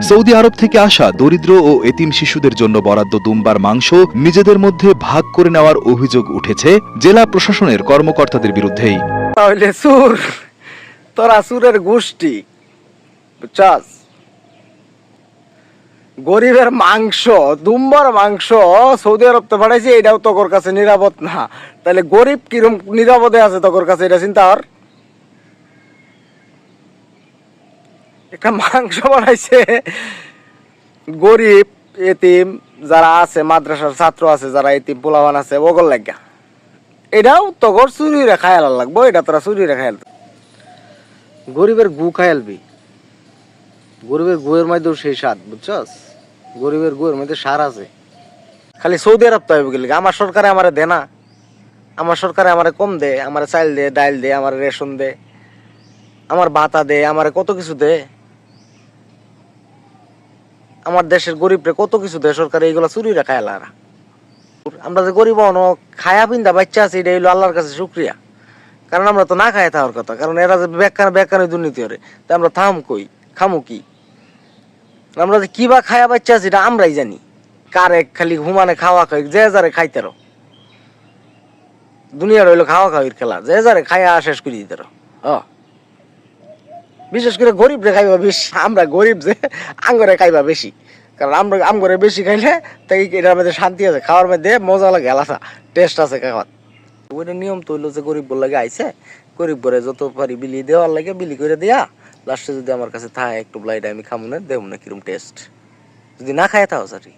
Saudi আরব থেকে আসা দরিদ্র ও এতিম শিশুদের জন্য বরাদ্দ দুম্বার মাংস নিজেদের মধ্যে ভাগ করে নেওয়ার অভিযোগ উঠেছে জেলা প্রশাসনের কর্মকর্তাদের বিরুদ্ধেই। তাহলে সুর, তোরা সুরের গোষ্ঠী, বুঝছাস? গরিবের মাংস, দুম্বার মাংস সৌদি আরব তো পাঠাইছে, এটাও তোর কাছে নিরাপদ না। তাহলে গরিব কিরম নিরাপদে আছে তোর কাছে, এটা চিন্তা কর। একটা মাংস বানাইছে গরিব এতিম যারা আছে, মাদ্রাসার ছাত্র আছে, যারা এতিম পোলাবান আছে, ওগর লাগা। এটাও তোর চুরি রেখায় লাগবো, এটা তোরা চুরি রেখায়। গরিবের গু খায়ালবি, গরিবের গুয়ের মধ্যেও সেই স্বাদ, বুঝছস? গরিবের গুয়ের মধ্যে সার আছে। খালি সৌদি আরব তো হইব গেলে আমার সরকারে আমারে দে না, আমার সরকারে আমারে কম দে, আমারে চাল দে, ডাইল দে, আমার রেশন দে, আমার ভাতা দে, আমারে কত কিছু দে। আমার দেশের গরিবরে কত কিছু দে সরকার, এইগুলা চুরি রাখায় আল্লাহরা। আমরা যে গরিব খায়া পিন্দা বাচ্চা আছি, এটা হইলো আল্লাহর কাছে শুক্রিয়া। কারণ আমরা তো না খায় থাকার কথা, কারণ এরা যে বেকার দুর্নীতি করে, তা আমরা থাম কই, খামু কি? আমরা যে কিবা খায়া বাচ্চা আছি এটা আমরাই জানি। কারে খালি হুমানে খাওয়া খাই, যে যারে খাইতে রো। দুনিয়ার হইলো খাওয়া খাওয়ির খেলা, যে যারে খাইয়া শেষ করে দিতে রো। বিশেষ করে গরিব রে খাইবা বেশি, আমরা গরিব যে আঙ্গরে খাইবা বেশি, কারণ আমরা আমগরে বেশি খাইলে তাই এটার মধ্যে শান্তি আছে, খাওয়ার মধ্যে মজা লাগে, আলাদা টেস্ট আছে খাওয়ার। ওইটা নিয়ম তো হইলো যে গরিব লাগে আইছে, গরিব করে যত পারি বিলি দেওয়ার লাগে বিলি করে দিয়া, লাস্টে যদি আমার কাছে থাকে একটু ব্লাইড আমি খামু না, দেবো না কিরম টেস্ট, যদি না খাই তাও সারি।